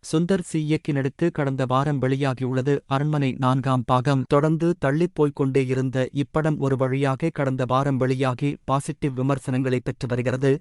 Sundar C இயக்கி நடித்து கடந்த வாரம் வெளியாகியுள்ளது அரண்மனை 4ஆம் பாகம். தொடர்ந்து தள்ளிப்போய்க் கொண்டே இருந்த இப்படம் ஒரு வழியாக கடந்த வாரம் வெளியாகி பாசிட்டிவ் விமர்சனங்களை பெற்று வருகிறது.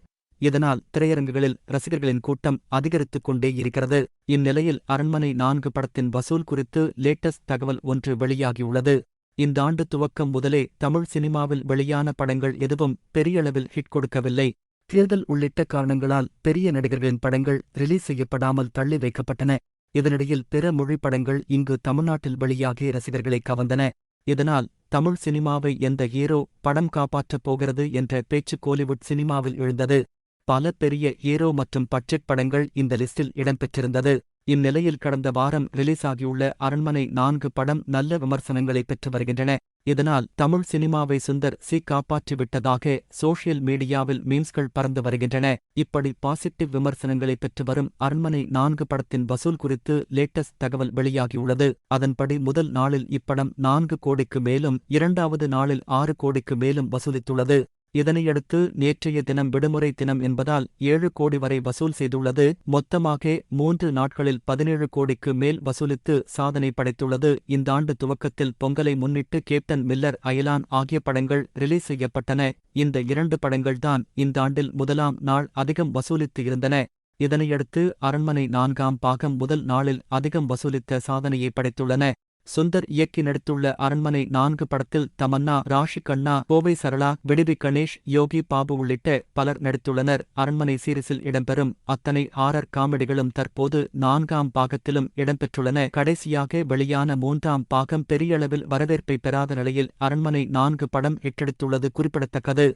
இதனால் திரையரங்குகளில் ரசிகர்களின் கூட்டம் அதிகரித்துக் கொண்டே இருக்கிறது. இந்நிலையில் அரண்மனை 4 படத்தின் வசூல் குறித்து லேட்டஸ்ட் தகவல் ஒன்று வெளியாகியுள்ளது. இந்த ஆண்டு துவக்கம் முதலே தமிழ் சினிமாவில் வெளியான படங்கள் எதுவும் பெரியளவில் ஹிட் கொடுக்கவில்லை. தேர்தல் உள்ளிட்ட காரணங்களால் பெரிய நடிகர்களின் படங்கள் ரிலீஸ் செய்யப்படாமல் தள்ளி வைக்கப்பட்டன. இதனிடையில் பிற மொழி படங்கள் இங்கு தமிழ்நாட்டில் வெளியாகி ரசிகர்களை கவர்ந்தன. இதனால் தமிழ் சினிமாவை எந்த ஹீரோ படம் காப்பாற்றப் போகிறது என்ற பேச்சு கோலிவுட் சினிமாவில் எழுந்தது. பல பெரிய ஹீரோ மற்றும் பட்ஜெட் படங்கள் இந்த லிஸ்டில் இடம்பெற்றிருந்தது. இந்நிலையில் கடந்த வாரம் ரிலீஸ் ஆகியுள்ள அரண்மனை 4 படம் நல்ல விமர்சனங்களை பெற்று வருகின்றன. இதனால் தமிழ் சினிமாவை சுந்தர் சி காப்பாற்றிவிட்டதாக சோஷியல் மீடியாவில் மீம்ஸ்கள் பறந்து வருகின்றன. இப்படி பாசிட்டிவ் விமர்சனங்களை பெற்று வரும் அரண்மனை 4 படத்தின் வசூல் குறித்து லேட்டஸ்ட் தகவல் வெளியாகியுள்ளது. அதன்படி முதல் நாளில் இப்படம் 4 கோடிக்கு மேலும் 2வது நாளில் 6 கோடிக்கு மேலும் வசூலித்துள்ளது. இதனையடுத்து நேற்றைய தினம் விடுமுறை தினம் என்பதால் 7 கோடி வரை வசூல் செய்துள்ளது. மொத்தமாக 3 நாட்களில் 17 கோடிக்கு மேல் வசூலித்து சாதனை படைத்துள்ளது. இந்த ஆண்டு துவக்கத்தில் பொங்கலை முன்னிட்டு கேப்டன் மில்லர், அயலான் ஆகிய படங்கள் ரிலீஸ் செய்யப்பட்டன. இந்த 2 படங்கள்தான் இந்த ஆண்டில் முதலாம் நாள் அதிகம் வசூலித்து இருந்தன. இதனையடுத்து அரண்மனை 4ஆம் பாகம் முதல் நாளில் அதிகம் வசூலித்த சாதனையை படைத்துள்ளன. சுந்தர் இயக்கி நடித்துள்ள அரண்மனை 4 படத்தில் தமன்னா, ராஷி கண்ணா, கோவை சரளா, விடுவி கணேஷ், யோகி பாபு உள்ளிட்ட பலர் நடித்துள்ளனர். அரண்மனை சீரிஸில் இடம்பெறும் அத்தனை ஹாரர் காமெடிகளும் தற்போது 4ஆம் பாகத்திலும் இடம்பெற்றுள்ளன. கடைசியாக வெளியான 3ஆம் பாகம் பெரியளவில் வரவேற்பை பெறாத நிலையில் அரண்மனை 4 படம் எட்டெடுத்துள்ளது குறிப்பிடத்தக்கது.